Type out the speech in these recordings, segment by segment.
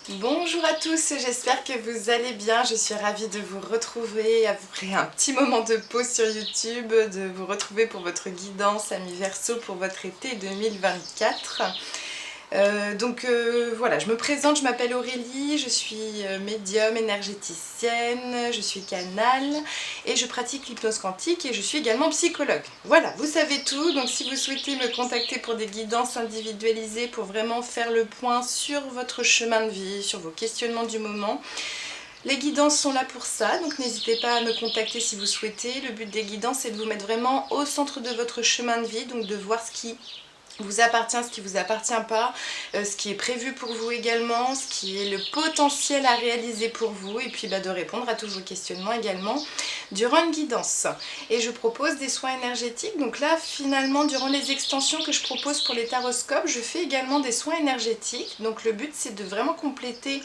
Bonjour à tous, j'espère que vous allez bien. Je suis ravie de vous retrouver après un petit moment de pause sur YouTube, de vous retrouver pour votre guidance Amis Verseau pour votre été 2024. Voilà, je me présente, je m'appelle Aurélie, je suis médium, énergéticienne, je suis canal et je pratique l'hypnose quantique et je suis également psychologue. Voilà, vous savez tout, donc si vous souhaitez me contacter pour des guidances individualisées pour vraiment faire le point sur votre chemin de vie, sur vos questionnements du moment, les guidances sont là pour ça, donc n'hésitez pas à me contacter si vous souhaitez. Le but des guidances c'est de vous mettre vraiment au centre de votre chemin de vie, donc de voir ce qui vous appartient, ce qui vous appartient pas, ce qui est prévu pour vous également, ce qui est le potentiel à réaliser pour vous, et puis de répondre à tous vos questionnements également durant une guidance. Et je propose des soins énergétiques, donc là finalement durant les extensions que je propose pour les taroscopes, je fais également des soins énergétiques, donc le but c'est de vraiment compléter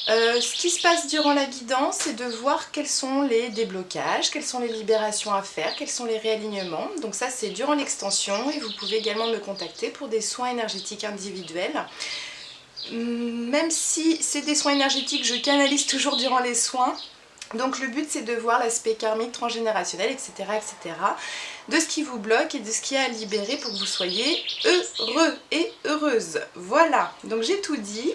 ce qui se passe durant la guidance, c'est de voir quels sont les déblocages, quelles sont les libérations à faire, quels sont les réalignements. Donc ça c'est durant l'extension et vous pouvez également me contacter pour des soins énergétiques individuels. Même si c'est des soins énergétiques, je canalise toujours durant les soins. Donc le but c'est de voir l'aspect karmique, transgénérationnel, etc., etc., de ce qui vous bloque et de ce qui a à libérer pour que vous soyez heureux et heureuse. Voilà, donc j'ai tout dit.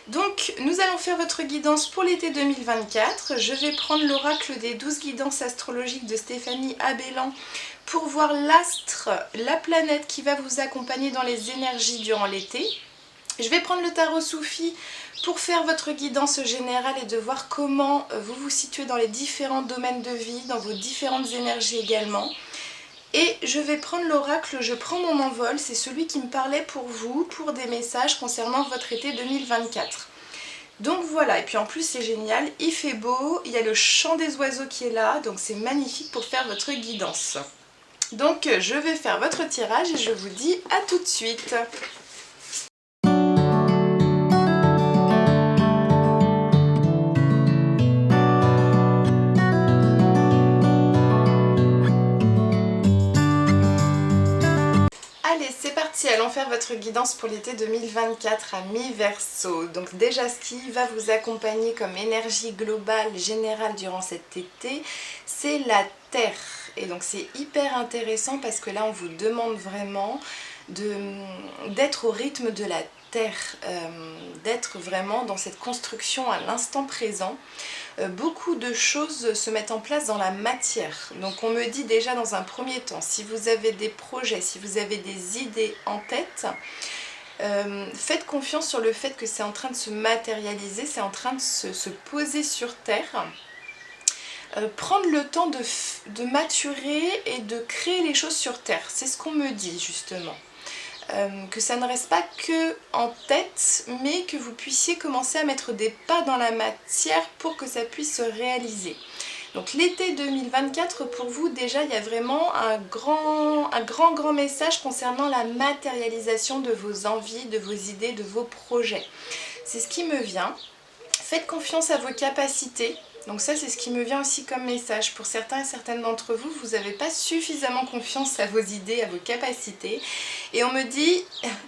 Donc nous allons faire votre guidance pour l'été 2024. Je vais prendre l'oracle des 12 guidances astrologiques de Stéphanie Abellan pour voir l'astre, la planète qui va vous accompagner dans les énergies durant l'été. Je vais prendre le tarot Soufi pour faire votre guidance générale et de voir comment vous vous situez dans les différents domaines de vie, dans vos différentes énergies également. Et je vais prendre l'oracle Je prends mon envol, c'est celui qui me parlait pour vous, pour des messages concernant votre été 2024. Donc voilà, et puis en plus c'est génial, il fait beau, il y a le chant des oiseaux qui est là, donc c'est magnifique pour faire votre guidance. Donc je vais faire votre tirage et je vous dis à tout de suite. Allez, c'est parti, allons faire votre guidance pour l'été 2024 à mi-verseau. Donc déjà, ce qui va vous accompagner comme énergie globale, générale durant cet été, c'est la Terre. Et donc c'est hyper intéressant parce que là, on vous demande vraiment d'être au rythme de la Terre, d'être vraiment dans cette construction à l'instant présent. Beaucoup de choses se mettent en place dans la matière. Donc on me dit déjà dans un premier temps, si vous avez des projets, si vous avez des idées en tête, faites confiance sur le fait que c'est en train de se matérialiser, c'est en train de se poser sur Terre. Prendre le temps de maturer et de créer les choses sur Terre, c'est ce qu'on me dit justement. Que ça ne reste pas que en tête, mais que vous puissiez commencer à mettre des pas dans la matière pour que ça puisse se réaliser. Donc l'été 2024, pour vous, déjà, il y a vraiment un grand message concernant la matérialisation de vos envies, de vos idées, de vos projets. C'est ce qui me vient. Faites confiance à vos capacités. Donc ça, c'est ce qui me vient aussi comme message. Pour certains et certaines d'entre vous, vous n'avez pas suffisamment confiance à vos idées, à vos capacités. Et on me dit,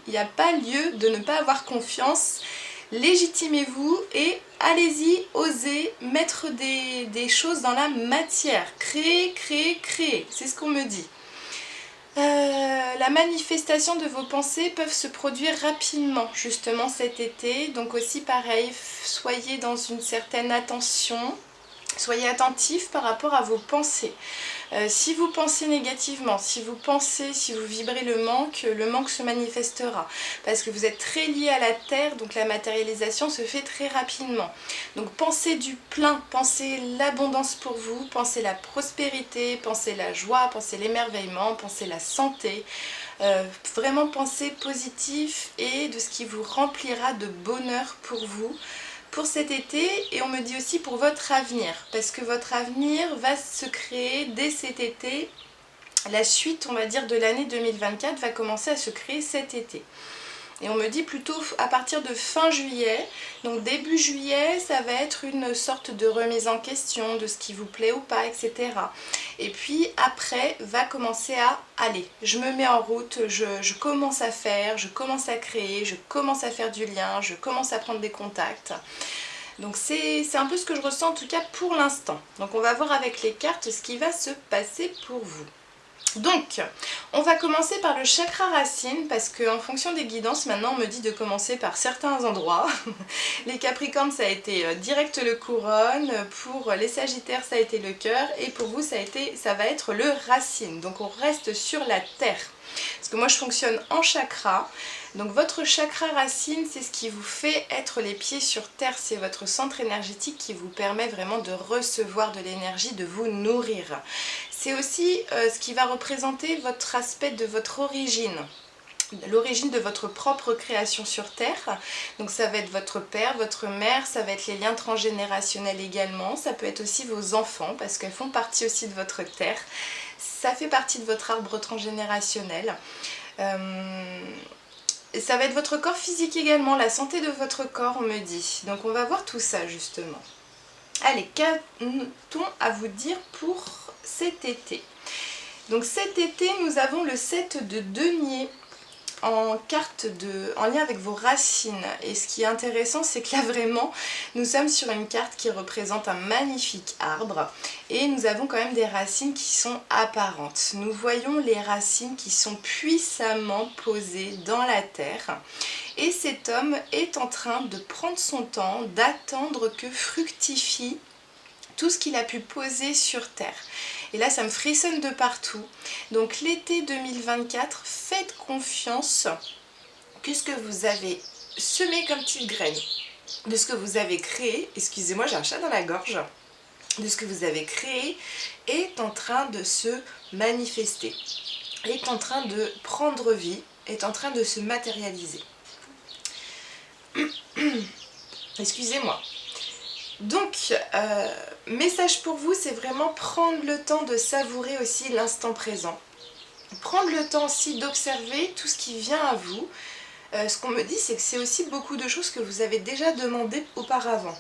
il n'y a pas lieu de ne pas avoir confiance. Légitimez-vous et allez-y, osez mettre des choses dans la matière. Créer, créer, créer. C'est ce qu'on me dit. La manifestation de vos pensées peuvent se produire rapidement justement cet été, donc aussi pareil, soyez dans une certaine attention, soyez attentif par rapport à vos pensées. Si vous pensez négativement, si vous vibrez le manque se manifestera. Parce que vous êtes très lié à la terre, donc la matérialisation se fait très rapidement. Donc pensez du plein, pensez l'abondance pour vous, pensez la prospérité, pensez la joie, pensez l'émerveillement, pensez la santé. Vraiment pensez positif et de ce qui vous remplira de bonheur pour vous. Pour cet été, et on me dit aussi pour votre avenir, parce que votre avenir va se créer dès cet été. La suite, on va dire, de l'année 2024 va commencer à se créer cet été. Et on me dit plutôt à partir de fin juillet, Donc début juillet, ça va être une sorte de remise en question de ce qui vous plaît ou pas, etc. Et puis après va commencer à aller, je me mets en route, je commence à faire, je commence à créer, je commence à faire du lien, je commence à prendre des contacts. Donc c'est un peu ce que je ressens en tout cas pour l'instant. Donc on va voir avec les cartes ce qui va se passer pour vous. Donc, on va commencer par le chakra racine parce qu'en fonction des guidances, maintenant on me dit de commencer par certains endroits. Les Capricornes, ça a été direct le couronne, pour les Sagittaires, ça a été le cœur, et pour vous, ça va être le racine. Donc on reste sur la terre. Parce que moi je fonctionne en chakra. Donc votre chakra racine, c'est ce qui vous fait être les pieds sur terre, c'est votre centre énergétique qui vous permet vraiment de recevoir de l'énergie, de vous nourrir. C'est aussi ce qui va représenter votre aspect de votre origine, l'origine de votre propre création sur terre. Donc ça va être votre père, votre mère, ça va être les liens transgénérationnels également, ça peut être aussi vos enfants parce qu'elles font partie aussi de votre terre, ça fait partie de votre arbre transgénérationnel. Ça va être votre corps physique également, la santé de votre corps on me dit. Donc on va voir tout ça justement. Allez, qu'a-t-on à vous dire pour cet été? Donc cet été nous avons le 7 de denier en lien avec vos racines, et ce qui est intéressant c'est que là vraiment nous sommes sur une carte qui représente un magnifique arbre et nous avons quand même des racines qui sont apparentes. Nous voyons les racines qui sont puissamment posées dans la terre et cet homme est en train de prendre son temps, d'attendre que fructifie tout ce qu'il a pu poser sur terre. Et là ça me frissonne de partout. Donc l'été 2024, faites confiance que ce que vous avez semé comme petite graine, de ce que vous avez créé, excusez-moi j'ai un chat dans la gorge, de ce que vous avez créé est en train de se manifester, est en train de prendre vie, est en train de se matérialiser. Excusez-moi. Donc, message pour vous, c'est vraiment prendre le temps de savourer aussi l'instant présent. Prendre le temps aussi d'observer tout ce qui vient à vous. Ce qu'on me dit, c'est que c'est aussi beaucoup de choses que vous avez déjà demandé auparavant.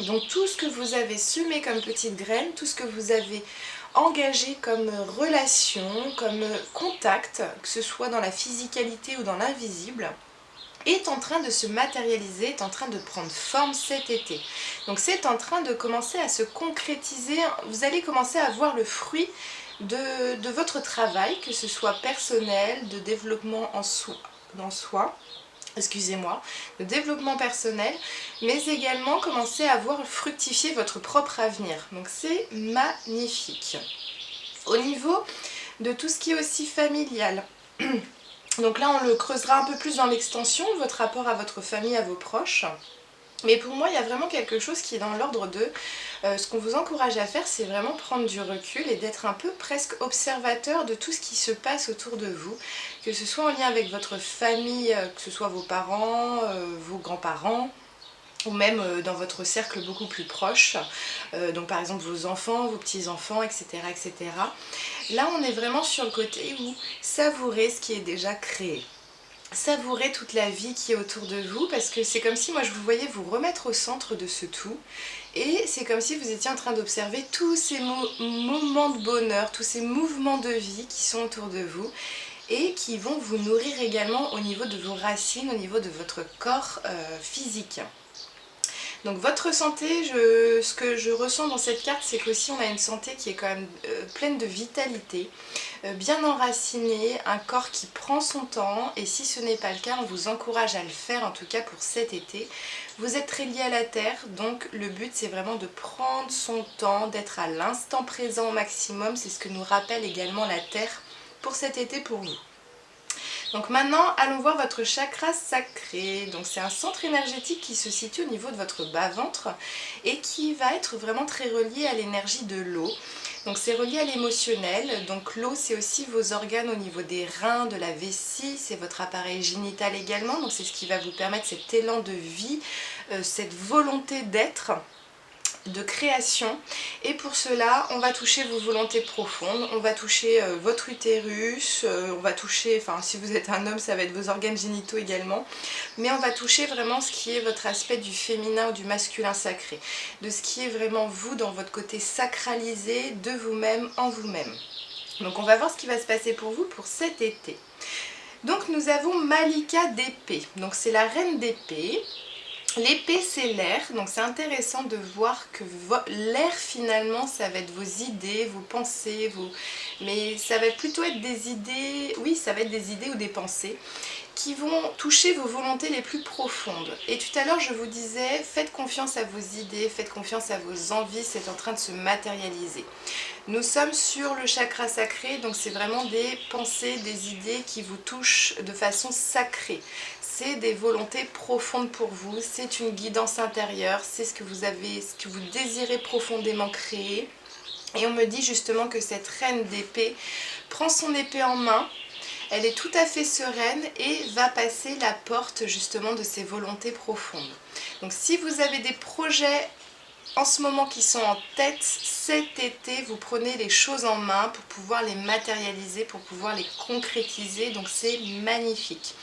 Donc tout ce que vous avez semé comme petite graine, tout ce que vous avez engagé comme relation, comme contact, que ce soit dans la physicalité ou dans l'invisible, est en train de se matérialiser, est en train de prendre forme cet été. Donc c'est en train de commencer à se concrétiser, vous allez commencer à voir le fruit de votre travail, que ce soit personnel, de développement dans soi, excusez-moi, de développement personnel, mais également commencer à voir fructifier votre propre avenir. Donc c'est magnifique. Au niveau de tout ce qui est aussi familial, donc là on le creusera un peu plus dans l'extension, votre rapport à votre famille, à vos proches. Mais pour moi il y a vraiment quelque chose qui est dans l'ordre de ce qu'on vous encourage à faire, c'est vraiment prendre du recul et d'être un peu presque observateur de tout ce qui se passe autour de vous, que ce soit en lien avec votre famille, que ce soit vos parents, vos grands-parents, ou même dans votre cercle beaucoup plus proche, donc par exemple vos enfants, vos petits-enfants, etc., etc. Là on est vraiment sur le côté où savourer ce qui est déjà créé. Savourer toute la vie qui est autour de vous, parce que c'est comme si moi je vous voyais vous remettre au centre de ce tout, et c'est comme si vous étiez en train d'observer tous ces moments de bonheur, tous ces mouvements de vie qui sont autour de vous, et qui vont vous nourrir également au niveau de vos racines, au niveau de votre corps physique. Donc votre santé, ce que je ressens dans cette carte, c'est qu'aussi on a une santé qui est quand même pleine de vitalité, bien enracinée, un corps qui prend son temps, et si ce n'est pas le cas, on vous encourage à le faire, en tout cas pour cet été. Vous êtes très lié à la terre, donc le but c'est vraiment de prendre son temps, d'être à l'instant présent au maximum, c'est ce que nous rappelle également la terre pour cet été pour vous. Donc maintenant, allons voir votre chakra sacré. Donc c'est un centre énergétique qui se situe au niveau de votre bas-ventre et qui va être vraiment très relié à l'énergie de l'eau. Donc c'est relié à l'émotionnel. Donc l'eau, c'est aussi vos organes au niveau des reins, de la vessie, c'est votre appareil génital également. Donc c'est ce qui va vous permettre cet élan de vie, cette volonté d'être. de création, et pour cela on va toucher vos volontés profondes, on va toucher votre utérus, on va toucher, enfin si vous êtes un homme ça va être vos organes génitaux également, mais on va toucher vraiment ce qui est votre aspect du féminin ou du masculin sacré, de ce qui est vraiment vous dans votre côté sacralisé de vous-même en vous-même. Donc on va voir ce qui va se passer pour vous pour cet été. Donc nous avons Malika d'épée, donc c'est la reine d'épée. L'épée c'est l'air, donc c'est intéressant de voir que l'air finalement ça va être vos idées, vos pensées, mais ça va plutôt être des idées, oui ça va être des idées ou des pensées qui vont toucher vos volontés les plus profondes. Et tout à l'heure je vous disais, faites confiance à vos idées, faites confiance à vos envies, c'est en train de se matérialiser. Nous sommes sur le chakra sacré, donc c'est vraiment des pensées, des idées qui vous touchent de façon sacrée. C'est des volontés profondes pour vous, c'est une guidance intérieure, c'est ce que vous désirez profondément créer. Et on me dit justement que cette reine d'épée prend son épée en main, elle est tout à fait sereine et va passer la porte justement de ses volontés profondes. Donc si vous avez des projets en ce moment qui sont en tête, cet été vous prenez les choses en main pour pouvoir les matérialiser, pour pouvoir les concrétiser, donc c'est magnifique.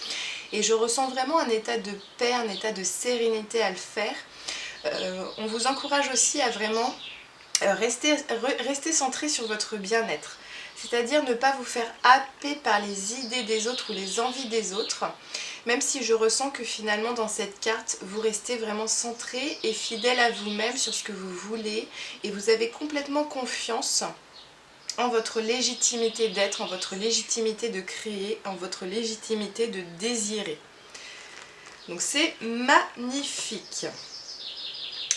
Et je ressens vraiment un état de paix, un état de sérénité à le faire. On vous encourage aussi à vraiment rester centré sur votre bien-être. C'est-à-dire ne pas vous faire happer par les idées des autres ou les envies des autres, même si je ressens que finalement dans cette carte, vous restez vraiment centré et fidèle à vous-même sur ce que vous voulez et vous avez complètement confiance en votre légitimité d'être, en votre légitimité de créer, en votre légitimité de désirer. Donc c'est magnifique.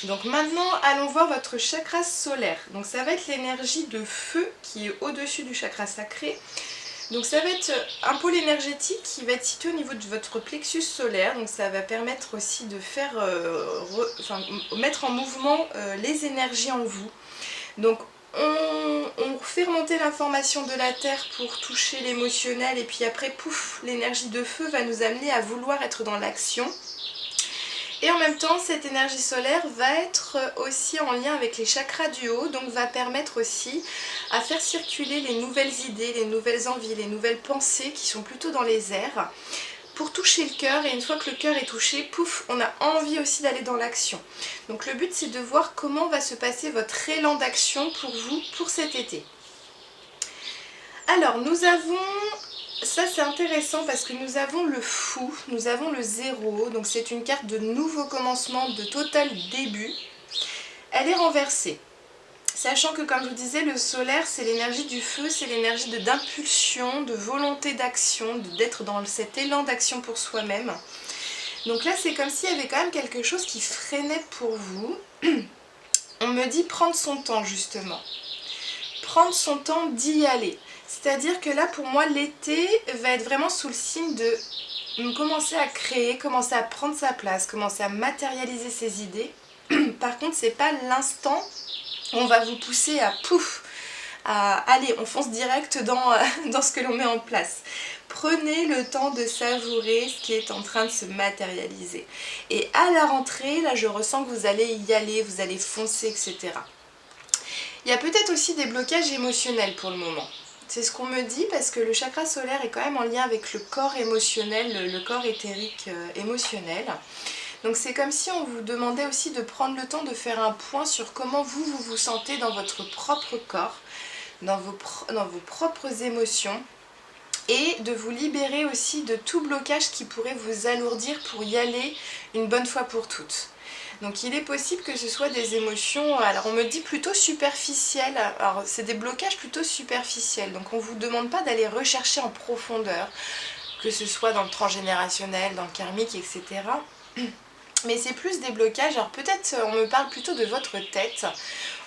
Donc maintenant, allons voir votre chakra solaire. Donc ça va être l'énergie de feu qui est au-dessus du chakra sacré. Donc ça va être un pôle énergétique qui va être situé au niveau de votre plexus solaire. Donc ça va permettre aussi de faire, mettre en mouvement les énergies en vous. Donc on fait remonter l'information de la Terre pour toucher l'émotionnel et puis après, pouf, l'énergie de feu va nous amener à vouloir être dans l'action. Et en même temps, cette énergie solaire va être aussi en lien avec les chakras du haut, donc va permettre aussi à faire circuler les nouvelles idées, les nouvelles envies, les nouvelles pensées qui sont plutôt dans les airs, pour toucher le cœur. Et une fois que le cœur est touché, pouf, on a envie aussi d'aller dans l'action. Donc le but c'est de voir comment va se passer votre élan d'action pour vous, pour cet été. Alors nous avons... Ça c'est intéressant parce que nous avons le fou, nous avons le zéro, donc c'est une carte de nouveau commencement, de total début. Elle est renversée. Sachant que comme je vous disais, le solaire c'est l'énergie du feu, c'est l'énergie d'impulsion, de volonté d'action, d'être dans cet élan d'action pour soi-même. Donc là c'est comme s'il y avait quand même quelque chose qui freinait pour vous. On me dit prendre son temps justement. Prendre son temps d'y aller. C'est-à-dire que là, pour moi, l'été va être vraiment sous le signe de commencer à créer, commencer à prendre sa place, commencer à matérialiser ses idées. Par contre, c'est pas l'instant où on va vous pousser à pouf, allez, on fonce direct dans ce que l'on met en place. Prenez le temps de savourer ce qui est en train de se matérialiser. Et à la rentrée, là, je ressens que vous allez y aller, vous allez foncer, etc. Il y a peut-être aussi des blocages émotionnels pour le moment. C'est ce qu'on me dit parce que le chakra solaire est quand même en lien avec le corps émotionnel, le corps éthérique émotionnel. Donc c'est comme si on vous demandait aussi de prendre le temps de faire un point sur comment vous vous sentez dans votre propre corps, dans vos propres émotions, et de vous libérer aussi de tout blocage qui pourrait vous alourdir pour y aller une bonne fois pour toutes. Donc il est possible que ce soit des émotions, alors on me dit plutôt superficielles, alors c'est des blocages plutôt superficiels, donc on ne vous demande pas d'aller rechercher en profondeur, que ce soit dans le transgénérationnel, dans le karmique, etc. Mais c'est plus des blocages, alors peut-être on me parle plutôt de votre tête,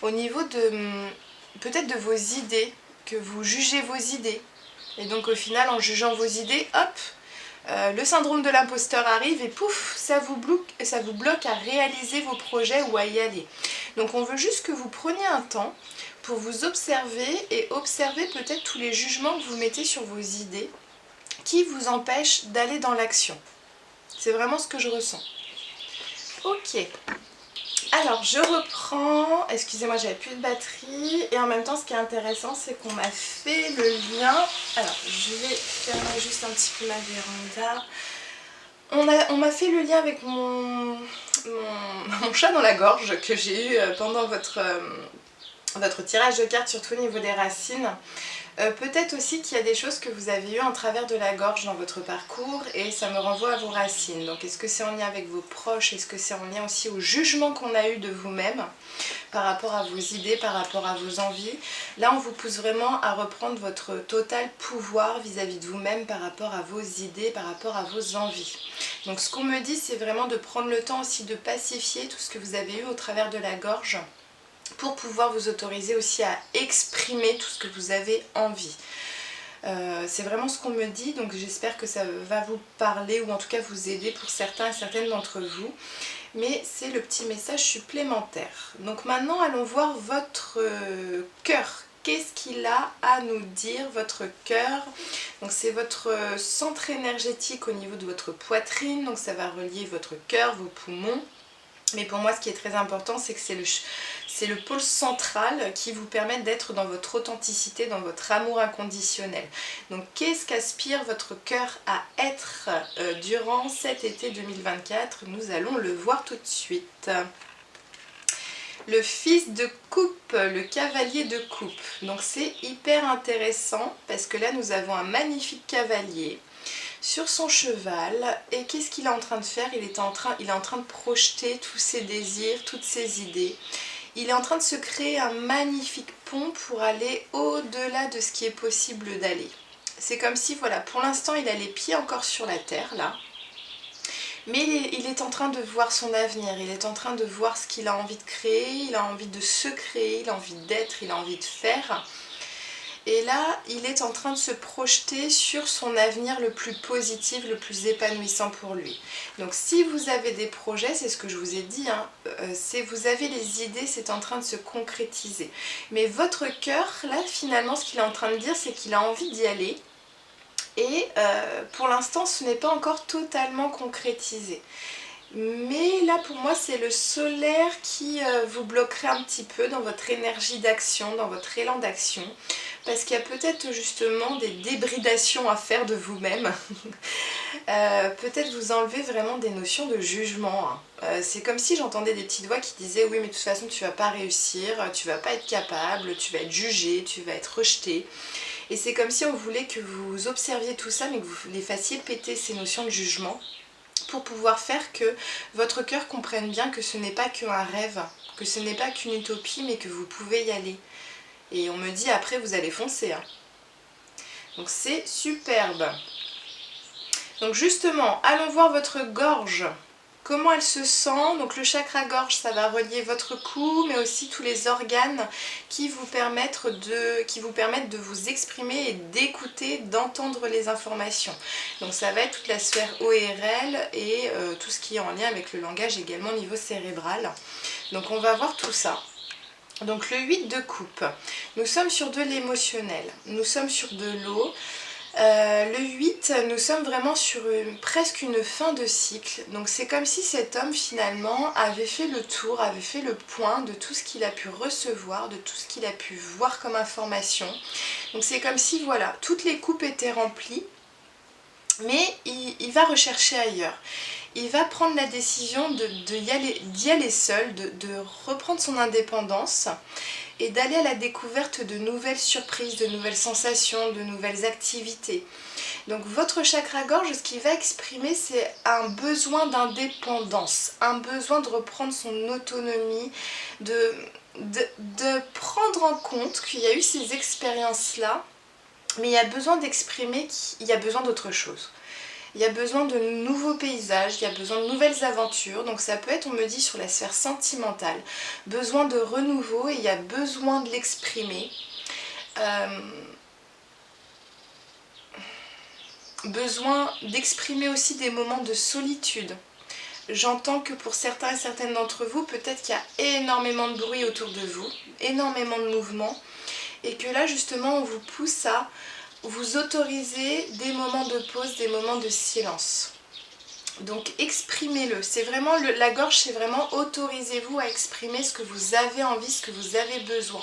au niveau de peut-être de vos idées, que vous jugez vos idées, et donc au final en jugeant vos idées, hop, le syndrome de l'imposteur arrive et pouf, ça vous bloque à réaliser vos projets ou à y aller. Donc on veut juste que vous preniez un temps pour vous observer et observer peut-être tous les jugements que vous mettez sur vos idées qui vous empêchent d'aller dans l'action. C'est vraiment ce que je ressens. Ok. Alors je reprends, excusez-moi j'avais plus de batterie et en même temps ce qui est intéressant c'est qu'on m'a fait le lien. Alors je vais fermer juste un petit peu ma véranda. On m'a fait le lien avec mon chat dans la gorge que j'ai eu pendant votre tirage de cartes, surtout au niveau des racines. Peut-être aussi qu'il y a des choses que vous avez eues en travers de la gorge dans votre parcours et ça me renvoie à vos racines. Donc est-ce que c'est en lien avec vos proches? Est-ce que c'est en lien aussi au jugement qu'on a eu de vous-même par rapport à vos idées, par rapport à vos envies? Là on vous pousse vraiment à reprendre votre total pouvoir vis-à-vis de vous-même par rapport à vos idées, par rapport à vos envies. Donc ce qu'on me dit c'est vraiment de prendre le temps aussi de pacifier tout ce que vous avez eu au travers de la gorge, pour pouvoir vous autoriser aussi à exprimer tout ce que vous avez envie. C'est vraiment ce qu'on me dit, donc j'espère que ça va vous parler ou en tout cas vous aider pour certains et certaines d'entre vous. Mais c'est le petit message supplémentaire. Donc maintenant allons voir votre cœur. Qu'est-ce qu'il a à nous dire, votre cœur? Donc c'est votre centre énergétique au niveau de votre poitrine, donc ça va relier votre cœur, vos poumons. Mais pour moi ce qui est très important c'est que c'est le pôle central qui vous permet d'être dans votre authenticité, dans votre amour inconditionnel. Donc qu'est-ce qu'aspire votre cœur à être durant cet été 2024? Nous allons le voir tout de suite. Le fils de coupe, le cavalier de coupe. Donc c'est hyper intéressant parce que là nous avons un magnifique cavalier sur son cheval, et qu'est-ce qu'il est en train de faire? Il est en train de projeter tous ses désirs, toutes ses idées. Il est en train de se créer un magnifique pont pour aller au-delà de ce qui est possible d'aller. C'est comme si, voilà, pour l'instant il a les pieds encore sur la terre là, mais il est en train de voir son avenir, il est en train de voir ce qu'il a envie de créer, il a envie de se créer, il a envie d'être, il a envie de faire. Et là, il est en train de se projeter sur son avenir le plus positif, le plus épanouissant pour lui. Donc si vous avez des projets, c'est ce que je vous ai dit, hein, si vous avez les idées, c'est en train de se concrétiser. Mais votre cœur, là, finalement, ce qu'il est en train de dire, c'est qu'il a envie d'y aller. Et pour l'instant, ce n'est pas encore totalement concrétisé. Mais là pour moi c'est le solaire qui vous bloquerait un petit peu dans votre énergie d'action, dans votre élan d'action, parce qu'il y a peut-être justement des débridations à faire de vous-même. Peut-être vous enlever vraiment des notions de jugement, hein. C'est comme si j'entendais des petites voix qui disaient oui mais de toute façon tu vas pas réussir, tu vas pas être capable, tu vas être jugé, tu vas être rejeté. Et c'est comme si on voulait que vous observiez tout ça mais que vous les fassiez péter ces notions de jugement, pour pouvoir faire que votre cœur comprenne bien que ce n'est pas qu'un rêve, que ce n'est pas qu'une utopie, mais que vous pouvez y aller. Et on me dit après vous allez foncer, hein. Donc c'est superbe. Donc justement, allons voir votre gorge. Comment elle se sent? Donc le chakra gorge, ça va relier votre cou, mais aussi tous les organes qui vous permettent de vous exprimer et d'écouter, d'entendre les informations. Donc ça va être toute la sphère ORL et tout ce qui est en lien avec le langage également au niveau cérébral. Donc on va voir tout ça. Donc le 8 de coupe, nous sommes sur de l'émotionnel, nous sommes sur de l'eau. Le 8, nous sommes vraiment sur presque une fin de cycle. Donc c'est comme si cet homme finalement avait fait le tour, avait fait le point de tout ce qu'il a pu recevoir, de tout ce qu'il a pu voir comme information. Donc c'est comme si voilà, toutes les coupes étaient remplies, mais il va rechercher ailleurs. Il va prendre la décision d'y aller seul, de reprendre son indépendance et d'aller à la découverte de nouvelles surprises, de nouvelles sensations, de nouvelles activités. Donc votre chakra-gorge, ce qu'il va exprimer, c'est un besoin d'indépendance, un besoin de reprendre son autonomie, de prendre en compte qu'il y a eu ces expériences-là, mais il y a besoin d'exprimer qu'il y a besoin d'autre chose. Il y a besoin de nouveaux paysages, il y a besoin de nouvelles aventures, donc ça peut être, on me dit, sur la sphère sentimentale, besoin de renouveau et il y a besoin de l'exprimer. Besoin d'exprimer aussi des moments de solitude. J'entends que pour certains et certaines d'entre vous, peut-être qu'il y a énormément de bruit autour de vous, énormément de mouvements, et que là justement on vous pousse à vous autoriser des moments de pause, des moments de silence. Donc exprimez-le, c'est vraiment la gorge, c'est vraiment autorisez-vous à exprimer ce que vous avez envie, ce que vous avez besoin.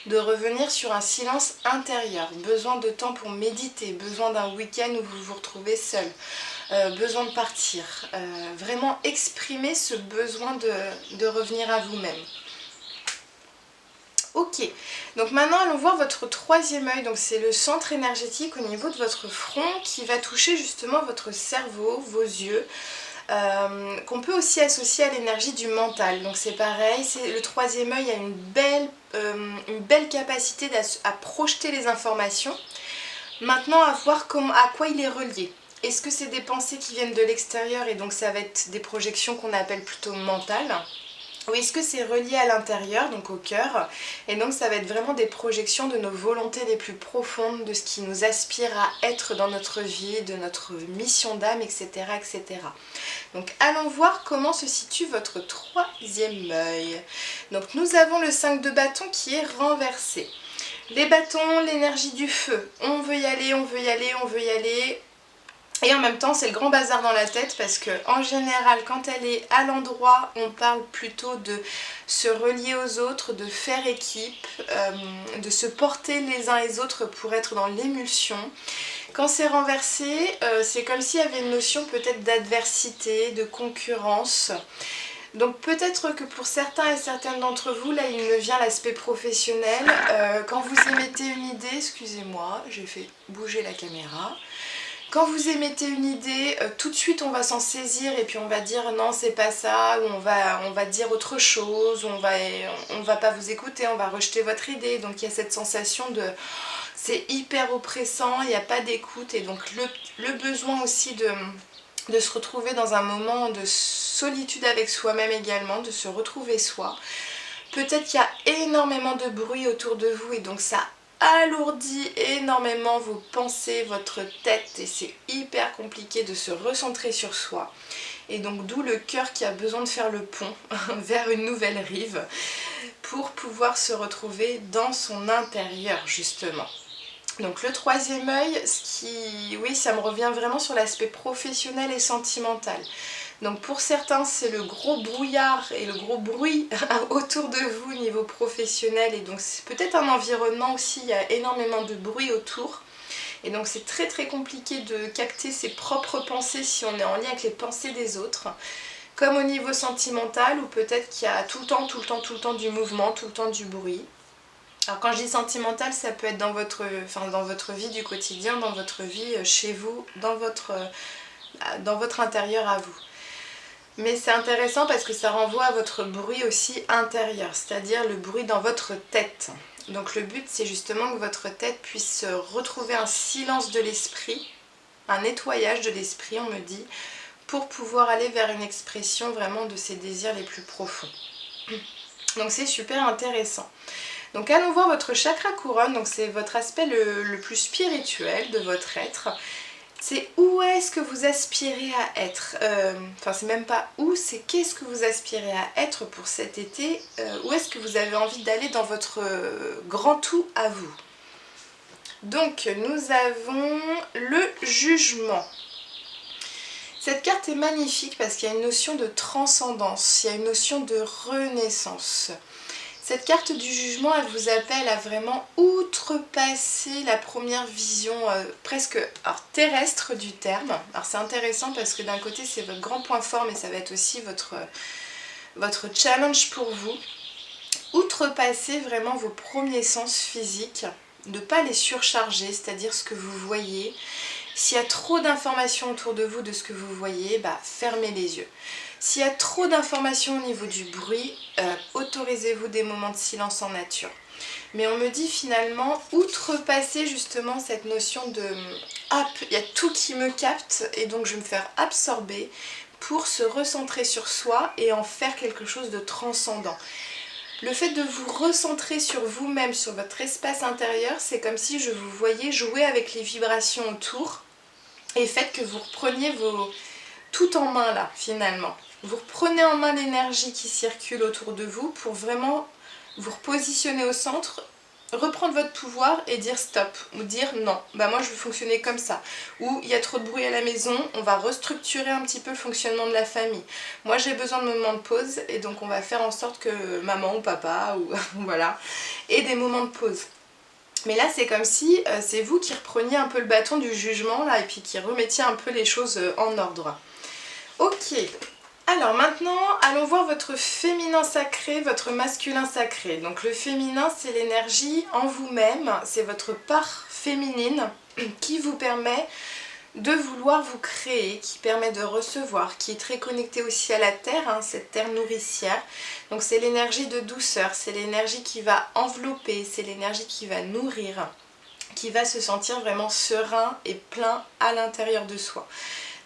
De revenir sur un silence intérieur, besoin de temps pour méditer, besoin d'un week-end où vous vous retrouvez seul, besoin de partir. Vraiment exprimer ce besoin de revenir à vous-même. Ok, donc maintenant allons voir votre troisième œil, donc c'est le centre énergétique au niveau de votre front qui va toucher justement votre cerveau, vos yeux, qu'on peut aussi associer à l'énergie du mental. Donc c'est pareil, le troisième œil a une belle capacité à projeter les informations. Maintenant à voir à quoi il est relié. Est-ce que c'est des pensées qui viennent de l'extérieur et donc ça va être des projections qu'on appelle plutôt mentales ? Ou est-ce que c'est relié à l'intérieur, donc au cœur, et donc ça va être vraiment des projections de nos volontés les plus profondes, de ce qui nous aspire à être dans notre vie, de notre mission d'âme, etc., etc. Donc allons voir comment se situe votre troisième œil. Donc nous avons le 5 de bâton qui est renversé. Les bâtons, l'énergie du feu. On veut y aller, on veut y aller, on veut y aller. Et en même temps, c'est le grand bazar dans la tête parce que en général, quand elle est à l'endroit, on parle plutôt de se relier aux autres, de faire équipe, de se porter les uns les autres pour être dans l'émulsion. Quand c'est renversé, c'est comme s'il y avait une notion peut-être d'adversité, de concurrence. Donc peut-être que pour certains et certaines d'entre vous, là il me vient l'aspect professionnel. Quand vous émettez une idée, excusez-moi, j'ai fait bouger la caméra. Quand vous émettez une idée, tout de suite on va s'en saisir et puis on va dire non c'est pas ça, ou on va dire autre chose, on va pas vous écouter, on va rejeter votre idée. Donc il y a cette sensation de c'est hyper oppressant, il n'y a pas d'écoute et donc le besoin aussi de se retrouver dans un moment de solitude avec soi-même également, de se retrouver soi. Peut-être qu'il y a énormément de bruit autour de vous et donc ça alourdit énormément vos pensées, votre tête et c'est hyper compliqué de se recentrer sur soi. Et donc d'où le cœur qui a besoin de faire le pont vers une nouvelle rive pour pouvoir se retrouver dans son intérieur justement. Donc le troisième œil, oui, ça me revient vraiment sur l'aspect professionnel et sentimental. Donc pour certains, c'est le gros brouillard et le gros bruit autour de vous au niveau professionnel. Et donc c'est peut-être un environnement aussi, il y a énormément de bruit autour. Et donc c'est très très compliqué de capter ses propres pensées si on est en lien avec les pensées des autres. Comme au niveau sentimental, où peut-être qu'il y a tout le temps du mouvement, tout le temps du bruit. Alors quand je dis sentimental, ça peut être dans votre vie du quotidien, dans votre vie chez vous, dans votre intérieur à vous. Mais c'est intéressant parce que ça renvoie à votre bruit aussi intérieur, c'est-à-dire le bruit dans votre tête. Donc le but c'est justement que votre tête puisse retrouver un silence de l'esprit, un nettoyage de l'esprit on me dit, pour pouvoir aller vers une expression vraiment de ses désirs les plus profonds. Donc c'est super intéressant. Donc allons voir votre chakra couronne, donc c'est votre aspect le plus spirituel de votre être. C'est où est-ce que vous aspirez à être, enfin c'est même pas où, c'est qu'est-ce que vous aspirez à être pour cet été, où est-ce que vous avez envie d'aller dans votre grand tout à vous. Donc nous avons le jugement. Cette carte est magnifique parce qu'il y a une notion de transcendance, il y a une notion de renaissance. Cette carte du jugement, elle vous appelle à vraiment outrepasser la première vision presque terrestre du terme. Alors c'est intéressant parce que d'un côté c'est votre grand point fort mais ça va être aussi votre challenge pour vous. Outrepasser vraiment vos premiers sens physiques, ne pas les surcharger, c'est-à-dire ce que vous voyez. S'il y a trop d'informations autour de vous de ce que vous voyez, fermez les yeux. S'il y a trop d'informations au niveau du bruit, autorisez-vous des moments de silence en nature. Mais on me dit finalement, outrepasser justement cette notion de « hop, il y a tout qui me capte et donc je vais me faire absorber » pour se recentrer sur soi et en faire quelque chose de transcendant. Le fait de vous recentrer sur vous-même, sur votre espace intérieur, c'est comme si je vous voyais jouer avec les vibrations autour et faites que vous repreniez tout en main là finalement. Vous reprenez en main l'énergie qui circule autour de vous pour vraiment vous repositionner au centre reprendre votre pouvoir et dire stop, ou dire non, bah moi je veux fonctionner comme ça, ou il y a trop de bruit à la maison, on va restructurer un petit peu le fonctionnement de la famille. Moi j'ai besoin de moments de pause et donc on va faire en sorte que maman ou papa ou voilà ait des moments de pause. Mais là c'est comme si c'est vous qui repreniez un peu le bâton du jugement là et puis qui remettiez un peu les choses en ordre. Ok. Alors maintenant, allons voir votre féminin sacré, votre masculin sacré. Donc le féminin, c'est l'énergie en vous-même, c'est votre part féminine qui vous permet de vouloir vous créer, qui permet de recevoir, qui est très connectée aussi à la terre, hein, cette terre nourricière. Donc c'est l'énergie de douceur, c'est l'énergie qui va envelopper, c'est l'énergie qui va nourrir, qui va se sentir vraiment serein et plein à l'intérieur de soi.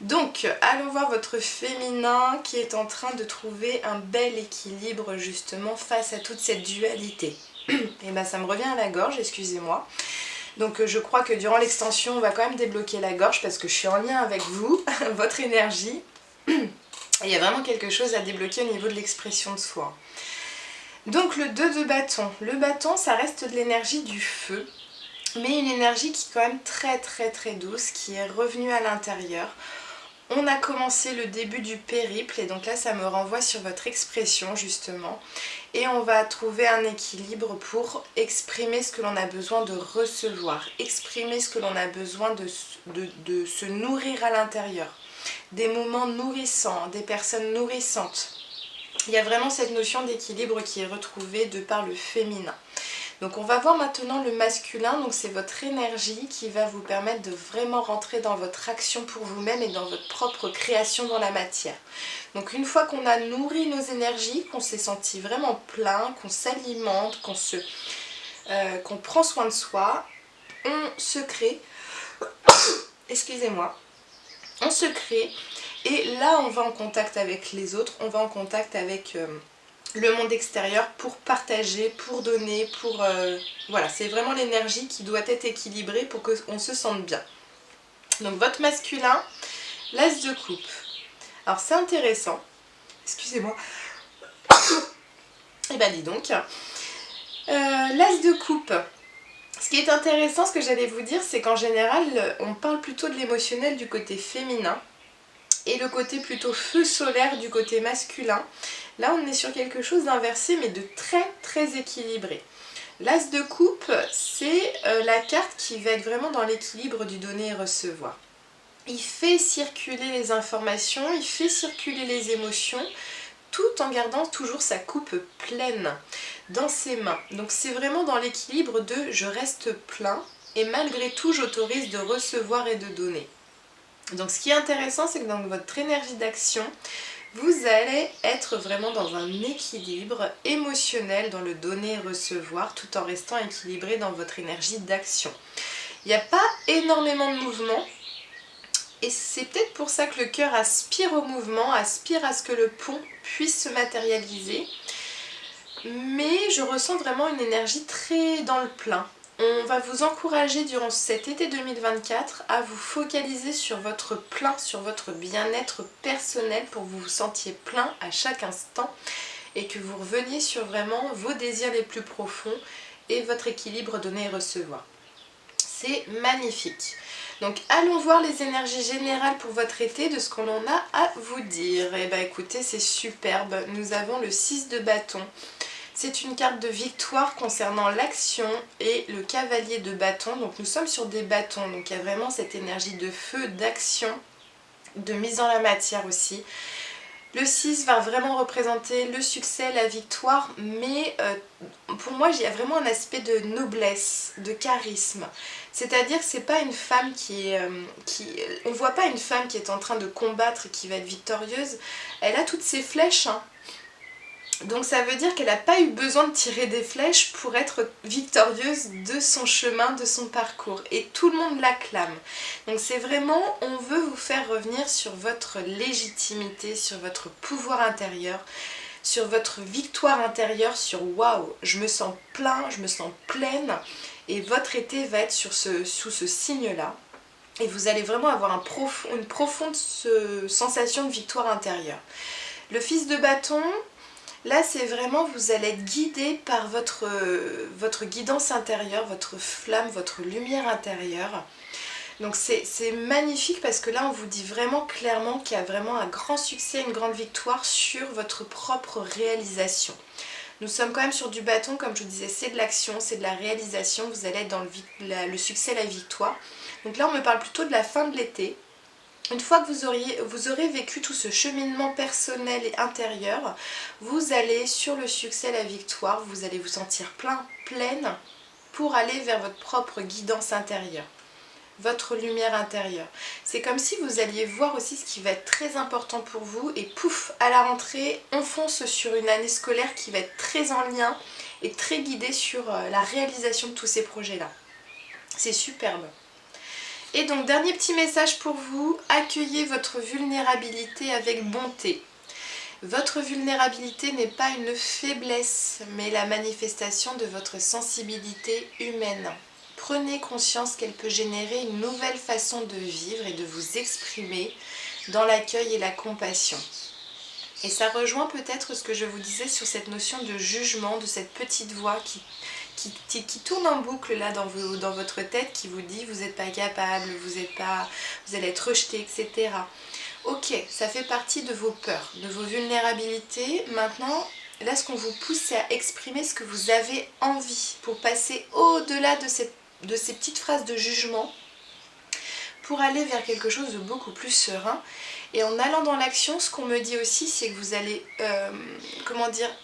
Donc, allons voir votre féminin qui est en train de trouver un bel équilibre justement face à toute cette dualité. Et ben ça me revient à la gorge, excusez-moi. Donc je crois que durant l'extension, on va quand même débloquer la gorge parce que je suis en lien avec vous, votre énergie. Et il y a vraiment quelque chose à débloquer au niveau de l'expression de soi. Donc le 2 de bâton. Le bâton, ça reste de l'énergie du feu, mais une énergie qui est quand même très douce, qui est revenue à l'intérieur. On a commencé le début du périple et donc là ça me renvoie sur votre expression justement et on va trouver un équilibre pour exprimer ce que l'on a besoin de recevoir, exprimer ce que l'on a besoin de se nourrir à l'intérieur, des moments nourrissants, des personnes nourrissantes. Il y a vraiment cette notion d'équilibre qui est retrouvée de par le féminin. Donc on va voir maintenant le masculin, donc c'est votre énergie qui va vous permettre de vraiment rentrer dans votre action pour vous-même et dans votre propre création dans la matière. Donc une fois qu'on a nourri nos énergies, qu'on s'est senti vraiment plein, qu'on s'alimente, qu'on prend soin de soi, on se crée, excusez-moi, on se crée et là on va en contact avec les autres, on va en contact avec le monde extérieur pour partager, pour donner, pour... voilà, c'est vraiment l'énergie qui doit être équilibrée pour qu'on se sente bien. Donc votre masculin, l'as de coupe. Alors c'est intéressant, excusez-moi. Et ben dis donc, l'as de coupe. Ce qui est intéressant, ce que j'allais vous dire, c'est qu'en général, on parle plutôt de l'émotionnel du côté féminin et le côté plutôt feu solaire du côté masculin. Là on est sur quelque chose d'inversé mais de très équilibré. L'as de coupe, c'est la carte qui va être vraiment dans l'équilibre du donner et recevoir. Il fait circuler les informations, il fait circuler les émotions, tout en gardant toujours sa coupe pleine dans ses mains. Donc c'est vraiment dans l'équilibre de je reste plein et malgré tout j'autorise de recevoir et de donner. Donc ce qui est intéressant, c'est que dans votre énergie d'action, vous allez être vraiment dans un équilibre émotionnel dans le donner et recevoir tout en restant équilibré dans votre énergie d'action. Il n'y a pas énormément de mouvement et c'est peut-être pour ça que le cœur aspire au mouvement, aspire à ce que le pont puisse se matérialiser. Mais je ressens vraiment une énergie très dans le plein. On va vous encourager durant cet été 2024 à vous focaliser sur votre plein, sur votre bien-être personnel pour que vous vous sentiez plein à chaque instant et que vous reveniez sur vraiment vos désirs les plus profonds et votre équilibre donner et recevoir. C'est magnifique. Donc allons voir les énergies générales pour votre été de ce qu'on en a à vous dire. Et bah écoutez, c'est superbe. Nous avons le 6 de bâton. C'est une carte de victoire concernant l'action et le cavalier de bâton. Donc nous sommes sur des bâtons, donc il y a vraiment cette énergie de feu, d'action, de mise en la matière aussi. Le 6 va vraiment représenter le succès, la victoire, mais pour moi il y a vraiment un aspect de noblesse, de charisme. C'est-à-dire que c'est pas une femme on voit pas une femme qui est en train de combattre et qui va être victorieuse. Elle a toutes ses flèches, hein. Donc ça veut dire qu'elle n'a pas eu besoin de tirer des flèches pour être victorieuse de son chemin, de son parcours. Et tout le monde l'acclame. Donc c'est vraiment, on veut vous faire revenir sur votre légitimité, sur votre pouvoir intérieur, sur votre victoire intérieure, sur waouh, je me sens plein, je me sens pleine. Et votre été va être sous ce signe-là. Et vous allez vraiment avoir une profonde sensation de victoire intérieure. Le fils de bâton... Là, c'est vraiment, vous allez être guidé par votre guidance intérieure, votre flamme, votre lumière intérieure. Donc c'est magnifique parce que là, on vous dit vraiment clairement qu'il y a vraiment un grand succès, une grande victoire sur votre propre réalisation. Nous sommes quand même sur du bâton, comme je vous disais, c'est de l'action, c'est de la réalisation, vous allez être dans le succès, la victoire. Donc là, on me parle plutôt de la fin de l'été. Une fois que vous aurez vécu tout ce cheminement personnel et intérieur, vous allez sur le succès, la victoire, vous allez vous sentir pleine pour aller vers votre propre guidance intérieure, votre lumière intérieure. C'est comme si vous alliez voir aussi ce qui va être très important pour vous et pouf, à la rentrée, on fonce sur une année scolaire qui va être très en lien et très guidée sur la réalisation de tous ces projets-là. C'est superbe. Et donc, dernier petit message pour vous, accueillez votre vulnérabilité avec bonté. Votre vulnérabilité n'est pas une faiblesse, mais la manifestation de votre sensibilité humaine. Prenez conscience qu'elle peut générer une nouvelle façon de vivre et de vous exprimer dans l'accueil et la compassion. Et ça rejoint peut-être ce que je vous disais sur cette notion de jugement, de cette petite voix qui tourne en boucle là dans votre tête, qui vous dit vous n'êtes pas capable, vous allez être rejeté, etc. Ok, ça fait partie de vos peurs, de vos vulnérabilités. Maintenant, là ce qu'on vous pousse, c'est à exprimer ce que vous avez envie pour passer au-delà de ces petites phrases de jugement pour aller vers quelque chose de beaucoup plus serein. Et en allant dans l'action, ce qu'on me dit aussi, c'est que vous allez,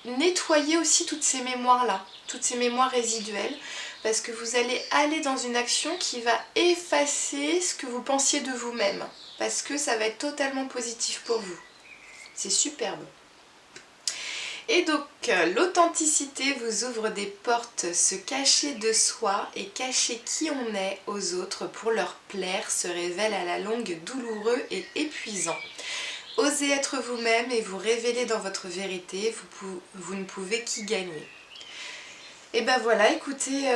nettoyer aussi toutes ces mémoires-là, toutes ces mémoires résiduelles, parce que vous allez aller dans une action qui va effacer ce que vous pensiez de vous-même, parce que ça va être totalement positif pour vous. C'est superbe. Et donc, l'authenticité vous ouvre des portes, se cacher de soi et cacher qui on est aux autres pour leur plaire se révèle à la longue douloureux et épuisant. Osez être vous-même et vous révéler dans votre vérité, vous ne pouvez qu'y gagner. Et ben voilà, écoutez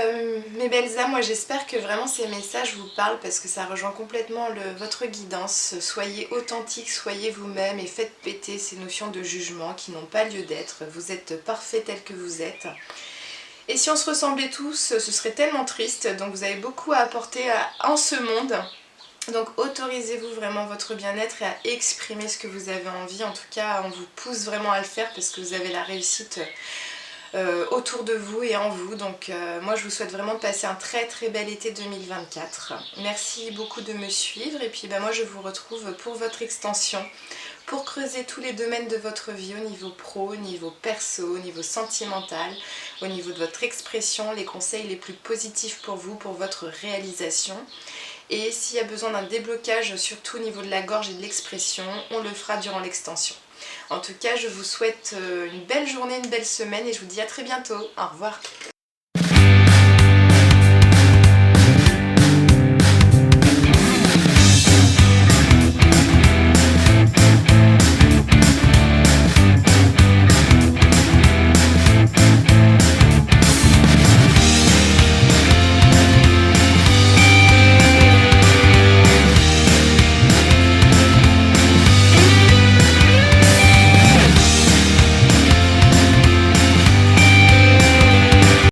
mes belles âmes, moi j'espère que vraiment ces messages vous parlent parce que ça rejoint complètement votre guidance. Soyez authentique, soyez vous-même et faites péter ces notions de jugement qui n'ont pas lieu d'être. Vous êtes parfait tel que vous êtes. Et si on se ressemblait tous, ce serait tellement triste. Donc vous avez beaucoup à apporter en ce monde. Donc autorisez-vous vraiment votre bien-être et à exprimer ce que vous avez envie. En tout cas, on vous pousse vraiment à le faire parce que vous avez la réussite autour de vous et en vous. Donc moi je vous souhaite vraiment de passer un très très bel été 2024. Merci beaucoup de me suivre et puis moi je vous retrouve pour votre extension pour creuser tous les domaines de votre vie au niveau pro, au niveau perso, au niveau sentimental, au niveau de votre expression, les conseils les plus positifs pour vous, pour votre réalisation. Et s'il y a besoin d'un déblocage surtout au niveau de la gorge et de l'expression, on le fera durant l'extension. En tout cas, je vous souhaite une belle journée, une belle semaine et je vous dis à très bientôt. Au revoir.